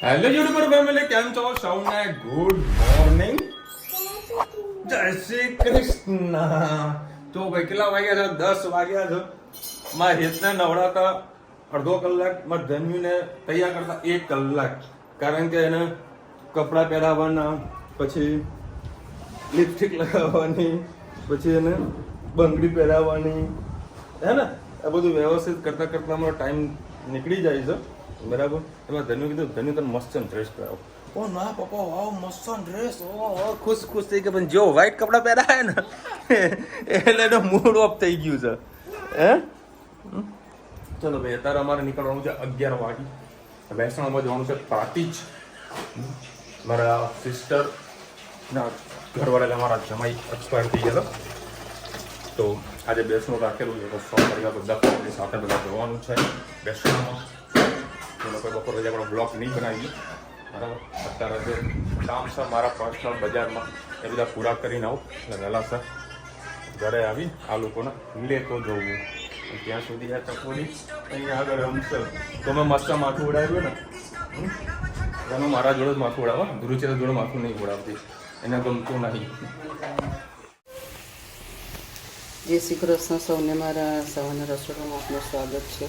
Hello YouTuber family, કેમ છો? સૌને ગુડ મોર્નિંગ, જય શ્રી કૃષ્ણ. તો ભાઈ કેટલા વાગ્યા છે? 10 વાગ્યા છે. મારા હેતને નવડાતા અડધો કલાક, મારા ધન્યુને તૈયાર કરતા 1 કલાક, કારણ કે એને કપડાં પહેરાવવાના, પછી લિપસ્ટિક લગાવવાની, પછી એને બંગડી પહેરાવવાની, હે ને, આ બધું વ્યવસ્થિત કરતા કરતા અમારો ટાઈમ નીકળી જાય છે. બરાબર. એમાં ધન્યુ કીધું, ધન્યુ તને મસ્ત ડ્રેસ પહેરાવો. ઓ ના પપ્પા, વાવ મસ્ત ડ્રેસ. ઓ ખુશ ખુશ થઈ ગયા. પણ જો વ્હાઈટ કપડાં પહેરાય ને એટલે એનો મૂડ ઓફ થઈ ગયું છે. હે ચલો ભાઈ, અત્યારે અમારે નીકળવાનું છે 11 વાગે. મહેસાણામાં જવાનું છે પ્રાતિજ. મારા સિસ્ટર ના ઘરવાળા, મારા જમાઈ એક્સપાયર થઈ ગયા હતા, તો આજે બેસણું રાખેલું છે. તો 100 પરિવાર બધા ફેમિલી સાથે બધા જવાનું છે બેસણામાં. એ લોકો બપોર રજા પણ બ્લોગ નહીં બનાવી. બરાબર. અત્યારે જે કામ છે મારા પર્સનલ બજારમાં, એ બધા પૂરા કરીને આવું એટલે વહેલા સર ઘરે આવી આ લોકોને લેતો જવું. ત્યાં સુધી આ ચકોડી અહીંયા આગળ રમશે તો મેં મસ્ત માથું ઉડાવ્યું ને, તમે મારા જોડે જ માથું ઉડાવો. ધ્રુચેર જોડે માથું નહીં ઉડાવતી, એને ગમતું નહીં. જય શ્રી કૃષ્ણ સૌને. મારા સવારના રસોડામાં આપનું સ્વાગત છે.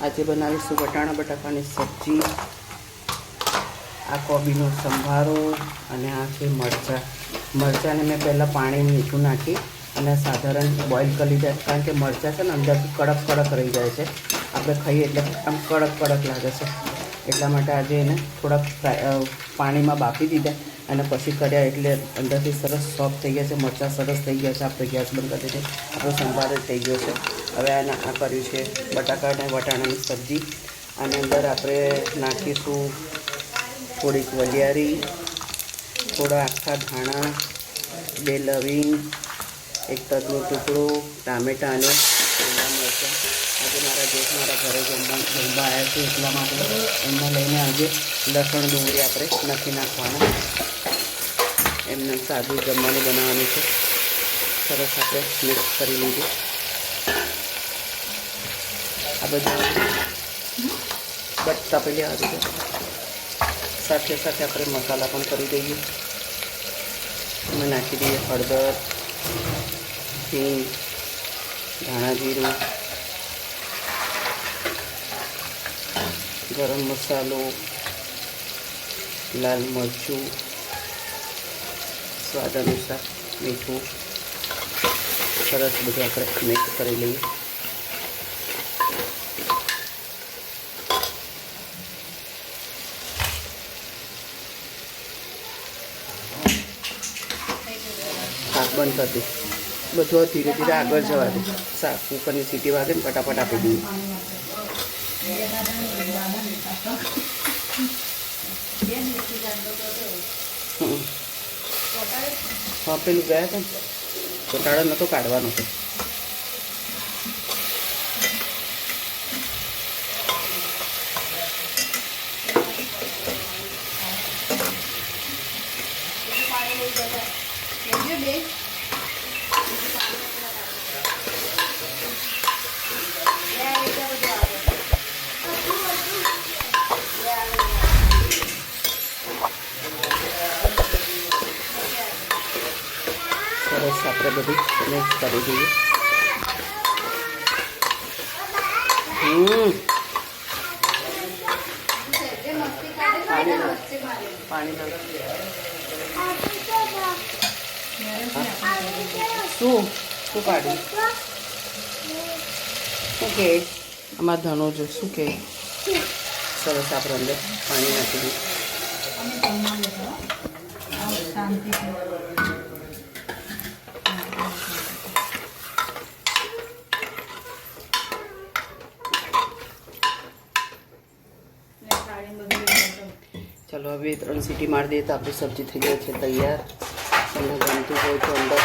આજે બનાવીશું વટાણા બટાકાની સબ્જી, આ કોબીનો સંભારો, અને આ છે મરચાં. મરચાંને મેં પહેલાં પાણીમાં મીઠું નાખી અને સાધારણ બોઇલ કરી લીધા, કારણ કે મરચાં છે ને અંદરથી કડક કડક રહી જાય છે. આપણે ખાઈએ એટલે આમ કડક કડક લાગે છે, એટલા માટે આજે એને થોડાક પાણીમાં બાફી દીધા અને પછી કર્યા, એટલે અંદરથી સરસ સોફ્ટ થઈ ગયા છે. મરચાં સરસ થઈ ગયા છે. આપણે ગેસ બંધ કરી દીધી, આપણો સંભાર થઈ ગયો છે. હવે આ કર્યું છે બટાકા અને વટાણાની સબ્જી. આની અંદર આપણે નાખીશું થોડીક વલિયારી, થોડા આખા ધાણા, 2 લવિંગ, 1 તજનો ટુકડો, ટામેટાં અને લીલા મરચાં. આજે મારા જેઠ મારા ઘરે જમવા આવ્યા છે, એટલા માટે એમને લઈને આજે લસણ ડુંગળી આપણે નથી નાખવાના. એમને સાદું જમવાનું બનાવવાનું છે. સરસ આપણે મિક્સ કરી લીધું. આ બધું બટ તપેલી આવી જાય. સાથે સાથે આપણે મસાલા પણ કરી દઈએ. એમાં નાખી દઈએ હળદર, હિંગ, ધાણા જીરું, ગરમ મસાલો, લાલ મરચું, સ્વાદ અનુસાર મીઠું. સરસ બધું આપણે મિક્સ કરી લઈએ. શાક બંધ કરી દે. બધું ધીરે ધીરે આગળ જવા દે. શાક કુકરની સીટી વાગે ને ફટાફટ આપી દઈએ. હા, પેલું ગયા હતા ને ચોટાડો નહોતો કાઢવાનો હતો. સરસ આપણે બધું મિક્સ કરી દઈએ. પાણી શું શું કાઢ્યું? શું કે આમાં ધનો જો શું કે સરસ આપણે અંદર પાણી નાખી દઈએ. ચલો હવે 3 સીટી મારી દઈએ તો આપણી સબ્જી થઈ ગઈ છે તૈયાર. તમને ગમતું હોય તો અંદર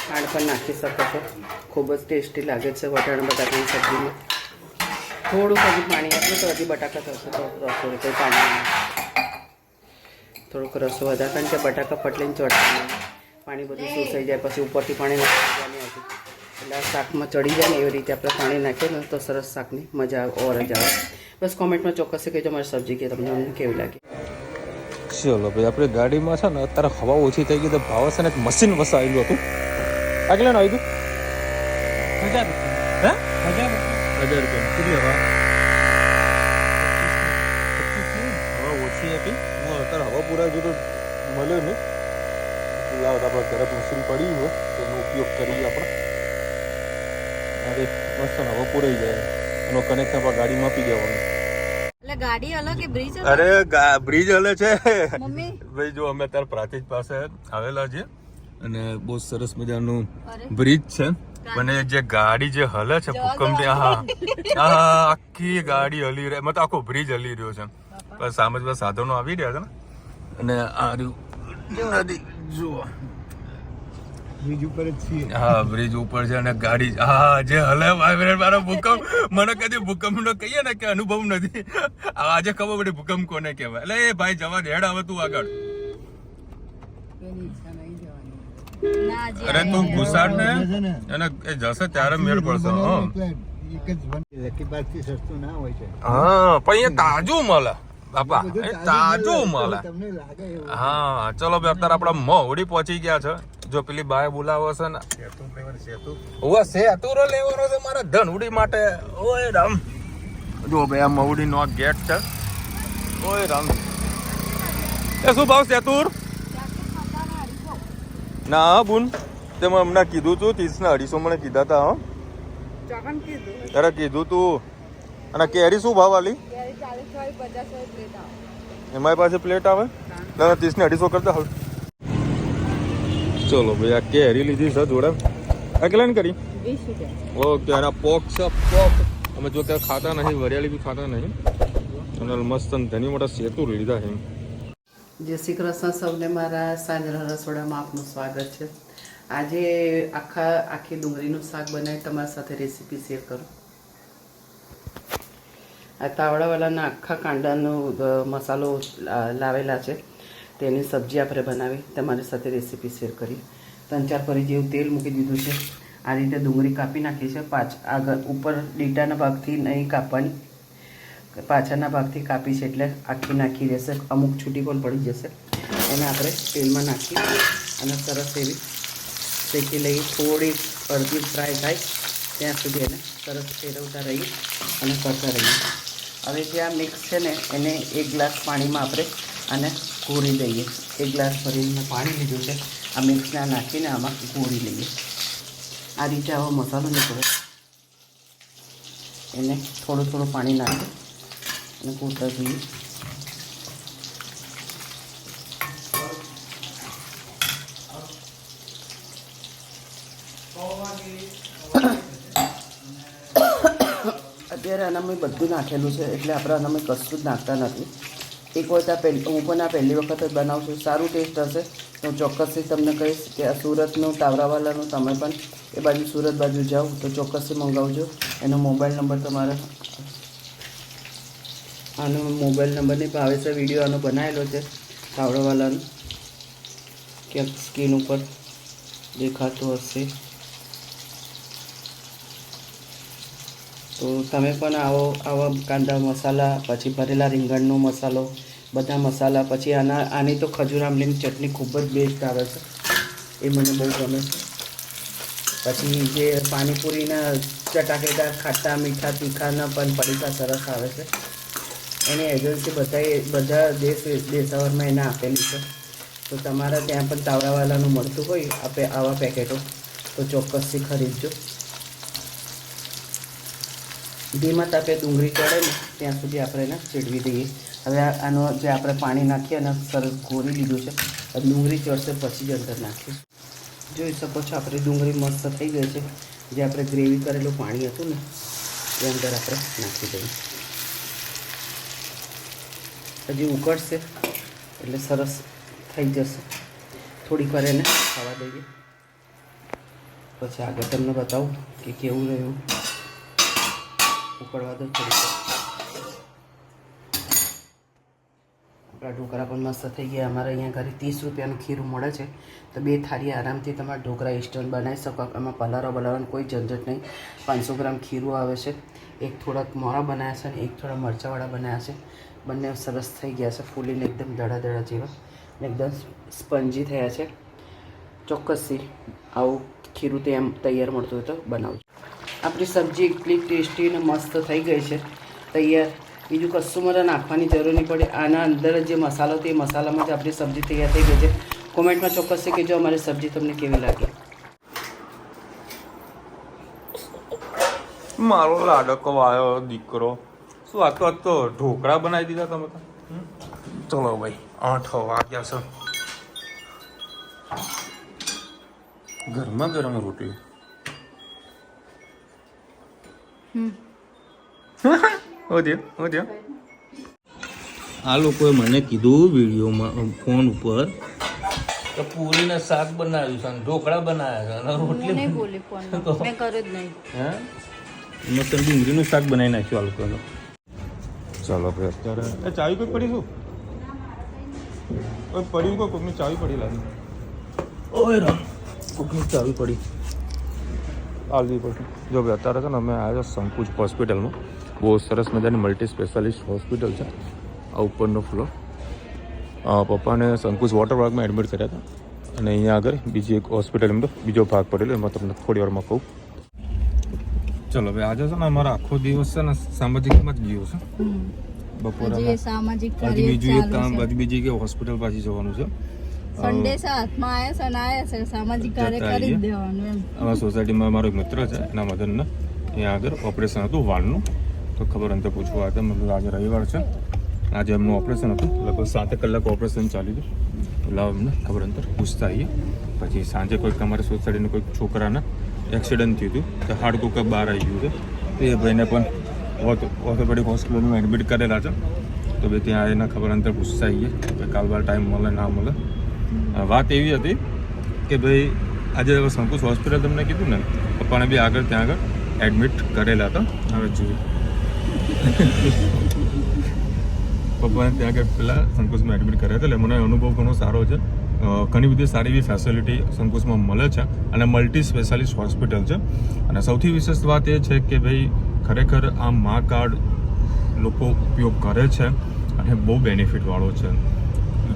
ખાંડ પણ નાખી શકો છો. ખૂબ જ ટેસ્ટી લાગે છે વટાણા બટાકાની સબ્જીમાં. થોડુંક હજી પાણી આપીએ તો હજી બટાકા થશે, તો રસો કંઈ પાણી થોડુંક રસો વધારે, કારણ કે બટાકા પટલીને ચોટવાનું પાણી બધું શોષાઈ જાય, પછી ઉપરથી પાણી નાખવાની હતું. એટલે આ શાકમાં ચડી જાય ને એવી રીતે આપણે પાણી નાખીએ ને તો સરસ શાકની મજા ઓર જ આવે. બસ કોમેન્ટમાં ચોક્કસ કહેજો મારી સબ્જી કે તમને કેવી લાગી. ચલો ભાઈ આપણે ગાડીમાં છે ને અત્યારે હવા ઓછી થઈ ગઈ તો ભાવ છે ને એક મશીન વસાવેલું હતું. આગળ આવી ગયું 1000 રૂપિયા. હે 1000 રૂપિયા કેટલી હવા ઓછી હતી. હું અત્યારે હવા પૂરા જેટલું મળ્યો નહીં. લાવ આપણે ઘરે મશીન પડ્યું હોય તેનો ઉપયોગ કરીએ આપણે. અરે મસ્ત હવા પૂરાઈ જાય એનો કનેક્શન આપણે ગાડીમાં આપી દેવાનું. એટલે ગાડી અલગ કે બ્રિજ અરે બ્રિજ હલે છે મમ્મી ભાઈ. જો અમે અત્યારે પ્રાતિજ પાસે આવેલા છીએ અને બહુ સરસ મજાનું બ્રિજ છે. અને જે ગાડી જે હલે છે ભૂકંપ આખી ગાડી હલી રહી મતલબ આખો બ્રિજ હલી રહ્યો છે. બસ સામે જ સાધનો આવી રહ્યા છે ને અને આ રહ્યું નદી જુઓ બ્રિજ ઉપર જ છીએ. હા બ્રિજ ઉપર છે અને ગાડી હા જે હલે મારો ભૂકંપ મને કદી ભૂકંપ નો કહીએ ને કે અનુભવ નથી. આજે ખબર પડી ભૂકંપ કોને કહેવાય. એટલે એ ભાઈ જવા હેડ આવે તું આગળ. ના જી અરે તું ઘુસાડ ને અને એ જશે ત્યારે મેળ પડશે. એક જ લકી પાસથી સસ્તું ના હોય છે. હા પણ એ તાજું મળે બાપા. એ તાજું મળે. તમને લાગે એવું. હા ચલો ભાઈ અત્યારે આપડા મહુડી પહોંચી ગયા છે. જો પેલી બાય બોલાવો છે ને ઓવા સેતુરો લેવાનો છે મારા ધનુડી માટે. ઓય રામ જો ભાઈ આ મહુડી નો ગેટ છે. ઓય રામ એ શું ભાવ સેતુર ના બુન તે મેં હમણાં કીધું તું 30 ને 250 મને કીધા હતા. હા અરે કીધું તું. અને કેરી શું ભાવ આલી એમાં પાસે પ્લેટ આવે 30 ને 250 કરતા હાલ. ચલો ભાઈ આ કેરી લીધી છે જોડે. આ કેટલાની કરી 20 રૂપિયા. ઓકે અને પોક છે પોક. અમે જો ત્યાં ખાતા નહીં વરિયાળી બી ખાતા નહીં. અને મસ્ત ધની મોટા સેતુ લીધા છે. જય શ્રી કૃષ્ણ સૌને મારા સાંજના રસોડામાં આપનું સ્વાગત છે. આજે આખી ડુંગળીનું શાક બનાવી તમારી સાથે રેસીપી શેર કરું. આ તાવડાવાલાના આખા કાંડાનો મસાલો લાવેલા છે તેની સબ્જી આપણે બનાવી તમારી સાથે રેસીપી શેર કરી. 3-4 પરી જેવું તેલ મૂકી દીધું છે. આ રીતે ડુંગળી કાપી નાખી છે. આગળ ઉપર લીટાના ભાગથી નહીં કાપવાની, પાછળના ભાગથી કાપી છે એટલે આખી નાખી રહેશે. અમુક છૂટી પણ પડી જશે. એને આપણે તેલમાં નાખી અને સરસ એવી શેકી લઈ થોડી અડધી ફ્રાય થાય ત્યાં સુધી એને સરસ ફેરવતા રહીએ અને કરતા રહીએ. હવે જે આ મિક્સ છે ને એને 1 ગ્લાસ પાણીમાં આપણે આને ઘોરી દઈએ. 1 ગ્લાસ ભરીને પાણી લીધું છે. આ મિક્સને નાખીને આમાં ઘોરી લઈએ. આ રીતે આવો મસાલો નીકળે એને થોડું પાણી નાખી અને કૂટતા જોઈએ. અત્યારે આનામાં બધું નાખેલું છે એટલે આપણે આનામાં કશું જ નાખતા નથી. એક વખત હું પણ આ પહેલી વખત જ બનાવું છું. સારું ટેસ્ટ હશે તો ચોક્કસથી તમને કહીશ કે આ સુરતનું તાવરાવાલાનું તમે પણ એ બાજુ સુરત બાજુ જાઓ તો ચોક્કસથી મંગાવજો. એનો મોબાઈલ નંબર તમારા આનો મોબાઈલ નંબરની ભાવે છે. વિડીયો આનો બનાવેલો છે તાવડાવાલાનો ક્યાંક સ્ક્રીન ઉપર દેખાતો હશે. તો તમે પણ આવા કાંદા મસાલા, પછી ભરેલા રીંગણનો મસાલો, બધા મસાલા, પછી આની તો ખજૂર આમલીની ચટણી ખૂબ જ બેસ્ટ આવે છે. એ મને બહુ ગમે છે. પછી જે પાણીપુરીના ચટાકેદાર ખાટા મીઠા તીખાના પણ પડીકા સરસ આવે છે. એની એજન્સી બધા દેશાવરમાં એને આપેલી છે. તો તમારા ત્યાં પણ તાવડાવાલાનું મળતું હોય આવા પેકેટો તો ચોક્કસથી ખરીદજો. ધીમા તાપે ડુંગળી ચડે ને ત્યાં સુધી આપણે એને ચડવી દઈએ. હવે આનો જે આપણે પાણી નાખીએ અને સરસ ઘોરી લીધું છે. ડુંગળી ચડશે પછી જ અંદર નાખીએ. જોઈ શકો છો આપણી ડુંગળી મસ્ત થઈ ગઈ છે. જે આપણે ગ્રેવી કરેલું પાણી હતું ને એ અંદર આપણે નાખી દઈએ. હજી ઉકળશે એટલે સરસ થઈ જશે. થોડીક વાર એને ખાવા દઈએ પછી આગળ તમને બતાવું કે કેવું રહ્યું. ઉકળવા દો થોડીક. આપણા ઢોકળા પણ મસ્ત થઈ ગયા. અમારે અહીંયા ઘરે 30 રૂપિયાનું ખીરું મળે છે, તો 2 થાળી આરામથી તમારા ઢોકળા ઇન્સ્ટન્ટ બનાવી શકો. એમાં પલાળો બનાવવાનો કોઈ ઝંઝટ નહીં. 500 ગ્રામ ખીરું આવે છે. એક થોડાક મોરા બનાવ્યા છે અને એક થોડા મરચાંવાળા બનાવ્યા છે. બંને સરસ થઈ ગયા છે, ફૂલીને એકદમ દડા જેવા ને એકદમ સ્પંજી થયા છે. ચોક્કસથી આવું ખીરું તે એમ તૈયાર મળતું હોય તો બનાવજો. આપણી સબ્જી એટલી ટેસ્ટી અને મસ્ત થઈ ગઈ છે તૈયાર. બીજું કશું મારે નાખવાની જરૂર નહીં પડે. આના અંદર જે મસાલો તે મસાલામાં જ આપણી સબ્જી તૈયાર થઈ ગઈ છે. કોમેન્ટમાં ચોક્કસથી કહેજો અમારી સબ્જી તમને કેવી લાગી. મારો લાડકો આવ્યો દીકરો. શું આ તો ઢોકળા બનાવી દીધા તમે તો? ચલો ભાઈ 8 વાગ્યા છે. ગરમા ગરમ રોટલી. આ લોકોએ મને કીધું વિડીયોમાં ફોન ઉપર કે પૂરીને શાક બનાવ્યું છે અને ઢોકળા બનાવ્યા છે અને રોટલી નહીં બોલી ફોન મેં કર્યું જ નહીં. હા મસ્ત ડુંગળીનું શાક બનાવી નાખ્યું આ લોકોને. ચાલો ભાઈ અત્યારે એ ચાવી કોઈ પડી શું કોઈ પડ્યું કોઈ કોઈકની ચાવી પડી લાગી. ઓય રામ કોઈકની ચાવી પડી આલવી પડશે. જો ભાઈ અત્યારે છે ને અમે આવ્યા સંકુચ હોસ્પિટલમાં. બહુ સરસ મજાની મલ્ટી સ્પેશિયાલિસ્ટ હોસ્પિટલ છે. આ ઉપરનો ફ્લોર. પપ્પાને સંકુચ વોટર પાર્કમાં એડમિટ કર્યા હતા અને અહીંયા આગળ બીજી એક હોસ્પિટલમાં બીજો ભાગ પડેલો, એમાં તમને થોડી વારમાં કહું. ચલો ભાઈ આજે છે ને અમારો આખો દિવસ છે ને સામાજિકમાં જ ગયો છે. બપોરે સામાજિક હજી બીજું એક કામ હજી બીજી કે હોસ્પિટલ પાછી જવાનું છે. સન્ડે હાથમાં આવ્યા છે ને આવ્યા છે સામાજિક કાર્ય કરી જ દેવાનું એમ. અમારા સોસાયટીમાં મારો એક મિત્ર છે, એના મદનને અહીંયા આગળ ઓપરેશન હતું વાળનું. તો ખબર અંતે પૂછવા હતા. મતલબ આજે રવિવાર છે, આજે એમનું ઓપરેશન હતું. લગભગ 7 કલાક ઓપરેશન ચાલી ગયું. એટલે અમને ખબર અંતર પૂછતા આવીએ. પછી સાંજે કોઈક અમારી સોસાયટીના કોઈક છોકરાને એક્સિડન્ટ થયું હતું, તો હાડકું કંઈક બહાર આવી ગયું છે. તો એ ભાઈને પણ ઓર્થોપેડિક હોસ્પિટલમાં એડમિટ કરેલા છે. તો ભાઈ ત્યાં આવીને ખબર અંતર પૂછતા આવીએ કે કાલ બાર ટાઈમ મળે ના મળે. વાત એવી હતી કે ભાઈ આજે સંકુચ હોસ્પિટલ તમને કીધું ને, પપ્પાને બી આગળ ત્યાં આગળ એડમિટ કરેલા હતા. હવે જોઈએ પપ્પાને ત્યાં આગળ પહેલાં સંકુચમાં એડમિટ કર્યા હતા. એટલે મને અનુભવ ઘણો સારો છે. ઘણી બધી સારી એવી ફેસિલિટી સંકુચમાં મળે છે અને મલ્ટી સ્પેશિયાલિસ્ટ હોસ્પિટલ છે. અને સૌથી વિશેષ વાત એ છે કે ભાઈ ખરેખર આ મા કાર્ડ લોકો ઉપયોગ કરે છે અને બહુ બેનિફિટવાળો છે.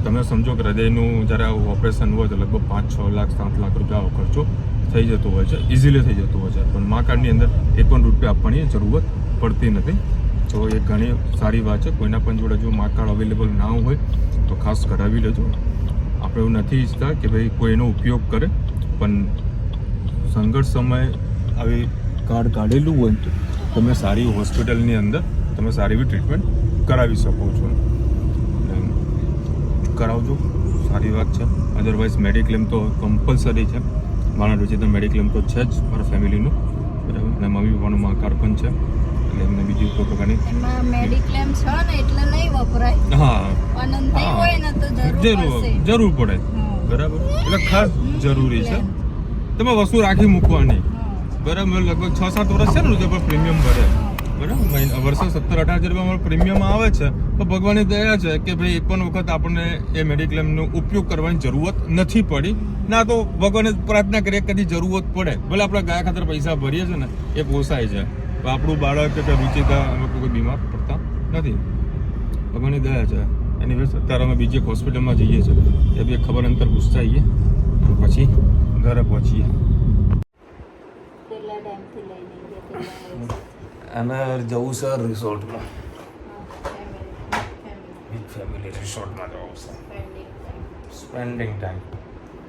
તમે સમજો કે હૃદયનું જ્યારે ઓપરેશન હોય તો લગભગ 5-6 લાખ 7 લાખ રૂપિયા ખર્ચો થઈ જતો હોય છે, ઇઝીલી થઈ જતો હોય છે. પણ મા કાર્ડની અંદર 1 પણ રૂપિયા આપવાની જરૂરત પડતી નથી. તો એ ઘણી સારી વાત છે. કોઈના પણ જોડે જો મા કાર્ડ અવેલેબલ ના હોય તો ખાસ કરાવી લેજો. આપણે એવું નથી ઈચ્છતા કે ભાઈ કોઈ એનો ઉપયોગ કરે, પણ સંઘર્ષ સમયે આવી કાર્ડ કાઢેલું હોય તો તમે સારી હોસ્પિટલની અંદર તમે સારી એવી ટ્રીટમેન્ટ કરાવી શકો છો. કરાવજો, સારી વાત છે. અધરવાઇઝ મેડિક્લેમ તો કમ્પલસરી છે. મારા રોજે તો મેડિક્લેમ તો છે જ મારા ફેમિલીનું, બરાબર. અને મમ્મી પપ્પાનું મા કાર્ડ પણ છે, એટલે એમને બીજું કોઈ પ્રકારની એમાં મેડિક્લેમ છે ને એટલે નહીં વપરાય. હા પણ નહીં હોય ને તો જરૂર પડે, બરાબર. એટલે ખાસ જરૂરી છે. તમે વસ્તુ રાખી મૂકવાની, બરાબર. લગભગ 6-7 વર્ષ છે ને તો પ્રીમિયમ ભરે, બરાબર. વર્ષે 17-18 હજાર રૂપિયા પ્રીમિયમ આવે છે. તો ભગવાનની દયા છે કે ભાઈ એક પણ વખત આપણને એ મેડિક્લેમનો ઉપયોગ કરવાની જરૂરત નથી પડી. ના તો ભગવાને પ્રાર્થના કરીએ કદી જરૂરત પડે, ભલે આપણે ગાય ખાતર પૈસા ભરીએ છીએ ને એ પોસાય છે. આપણું બાળક કે રુચિતા અમે કોઈ બીમાર પડતા નથી, ભગવાનની દયા છે. એની વેસ અત્યારે અમે બીજી એક હોસ્પિટલમાં જઈએ છીએ, એ બી ખબર અંતર પૂછતા આવીએ પછી ઘરે પહોંચીએ. અને જવું છે રિસોર્ટમાં, વિથ फैमिली रिसोर्ट में जाओ स्पेंडिंग टाइम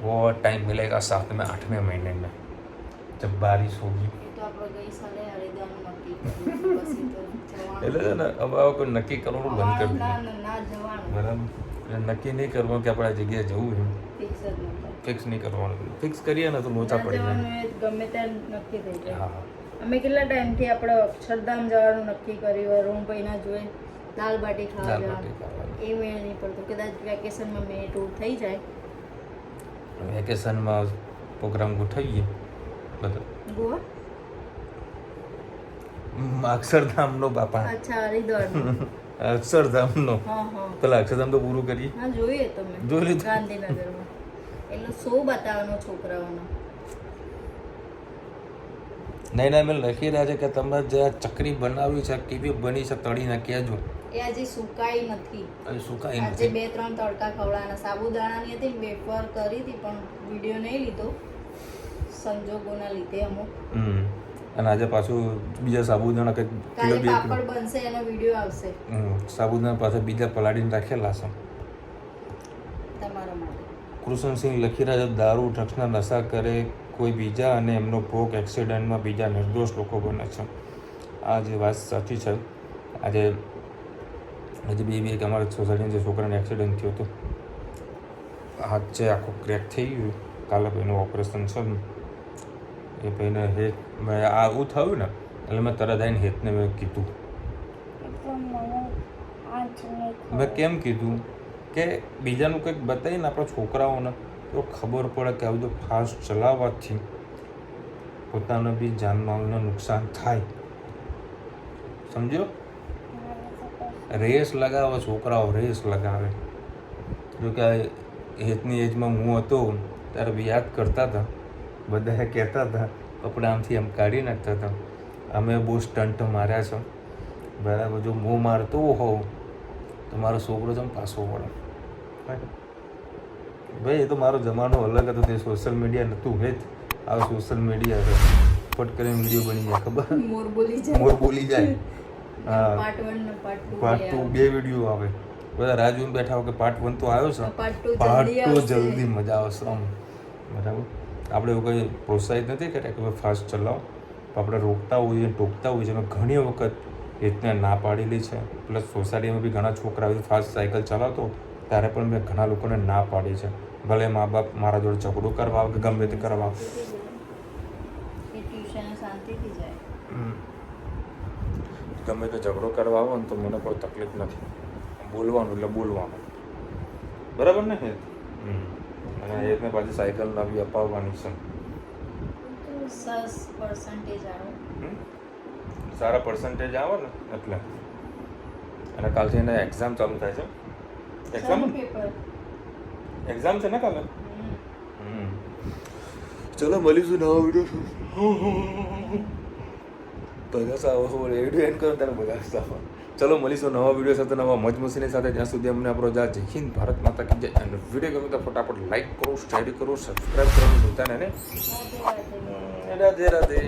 बहुत टाइम मिलेगा साथ में 8वें महीने में जब बारिश होगी. એટલે છે ને હવે કોઈ નક્કી કરવાનું બંધ કરી દીધું, બરાબર. એટલે નક્કી નહીં કરવાનું કે આપણે આ જગ્યાએ જવું એમ ફિક્સ નહીં કરવાનું. ફિક્સ કરીએ ને તો લોચા પડી જાય, ગમે ત્યાં નક્કી થઈ જાય. હા. અમે કેટલા ટાઈમથી આપણે અક્ષરધામ જવાનું નક્કી કર્યું, રૂમ પૈના જોઈ દાલ બાટી ખાવા જવાનું, એ મેળ નહીં પડતો. કદાચ વેકેશનમાં મેં ટૂર થઈ જાય, વેકેશનમાં પ્રોગ્રામ ગોઠવીએ બધા. ગોવા અક્ષરધામનો બાપા, અચ્છા હરિદ્વારનો. અક્ષરધામનો. હા હા પેલા અક્ષરધામ તો પૂરું કરીએ. હા જોઈએ તમે જોઈ લીધું. ગાંધીનગરમાં એટલે શો બતાવવાનો છોકરાઓનો. નહીં ના મેં લખી રહ્યા છે કે તમે જે આ ચકરી બનાવી છે કેવી બની છે તળીને કહેજો. એ હજી સુકાઈ નથી. હજી સુકાઈ આજે નથી. 2-3 તડકા ખવડાવવાના. સાબુદાણાની હતી ને વેફર કરી હતી પણ વિડીયો નહીં લીધો સંજોગોના લીધે અમુક. અને આજે પાછું બીજા સાબુદાણા કંઈક કાલે કિલો 2 કિલો પાપડ બનશે એનો વિડીયો આવશે સાબુદાણા પાછા બીજા પલાળીને રાખેલા છે. તમારા માટે. કૃષ્ણસિંહ લખી રહ્યા છે દારૂ ડ્રગ્સના નશા કરે કોઈ બીજા અને એમનો ભોગ એક્સિડન્ટમાં બીજા નિર્દોષ લોકો બને છે. આ જે વાત સાચી છે. આજે હજી એક અમારા સોસાયટીના જે છોકરાને એક્સિડન્ટ થયો હતો, હાથ છે આખું ક્રેક થઈ ગયું. કાલે ભાઈનું ઓપરેશન છે ને એ ભાઈને હેત મેં આવું થયું ને એટલે મેં તરત આવીને હેતને મેં કીધું. મેં કેમ કીધું કે બીજાનું કંઈક બતાવીને આપણા છોકરાઓને તો ખબર પડે કે આ બધું ફાસ્ટ ચલાવવાથી પોતાને બી જાનમાલને નુકસાન થાય. સમજો? રેસ લગાવે છોકરાઓ, રેસ લગાવે. જો કે હેતની એજમાં હું હતો ત્યારે બી યાદ કરતા હતા, બધા કહેતા હતા કપડા આમથી આમ કાઢી નાખતા હતા. અમે બહુ સ્ટન્ટ માર્યા છે બરાબર. જો હું મારતો હોઉં તો મારો છોકરો જેમ પાછો વળે. ભાઈ એ તો મારો જમાનો અલગ હતો, તે સોશિયલ મીડિયા નહોતું. હેત આ સોશિયલ મીડિયા છે, ફટ કરીને વિડીયો બની જાય. ખબર મોર બોલી જાય. મોર બોલી જાય. હા, પાર્ટ 1 ને પાર્ટ 2 પાર્ટ 2 બે વિડીયો આવે. બધા રાહ જોઈને બેઠા હોય કે પાર્ટ 1 તો આવ્યો છે, પાર્ટ 2 પાર્ટ જલ્દી 2 આવશે. જલ્દી મજા આવશે. આમ બરાબર. આપણે એવું કંઈ પ્રોત્સાહિત નથી કરતા કે ભાઈ ફાસ્ટ ચલાવો. આપણે રોકતા હોઈએ, ટોકતા હોઈએ છીએ. મેં ઘણી વખત રીતને ના પાડેલી છે. પ્લસ સોસાયટીમાં બી ઘણા છોકરા ફાસ્ટ સાયકલ ચલાવતો ત્યારે પણ મેં ઘણા લોકોને ના પાડી છે. ભલે મા બાપ મારા જોડે ઝઘડો કરવા આવે કે ગમે તે કરવા આવે. એ ટ્યુશન શાંતિથી જાય. ગમે તે ઝઘડો કરવા આવે ને તો મને કોઈ તકલીફ નથી. બોલવાનું એટલે બોલવાનું. બરાબર ને હેત? અને હેતને પાછી સાયકલ નવી અપાવવાની છે. સરસ પર્સન્ટેજ આવે. સારા પર્સન્ટેજ આવે ને એટલે. અને કાલથી એને એક્ઝામ ચાલુ થાય છે. Exam paper. એક્ઝામ છે ને કાલે. ચલો મળીશું નવા વિડીયો. બધા સાવ વિડીયો એન્ડ કરો ત્યારે બધા સાવ. ચલો મળીશું નવા વિડીયો સાથે, નવા મોજ મસ્તીની સાથે. જ્યાં સુધી અમને આપણો જય હિન્દ, ભારત માતા કી જય. અને વિડીયો ગમે તો ફટાફટ લાઈક કરો, શેર કરો, સબસ્ક્રાઈબ કરવાનું ભૂલતા નહીં ને. રાધે રાધે.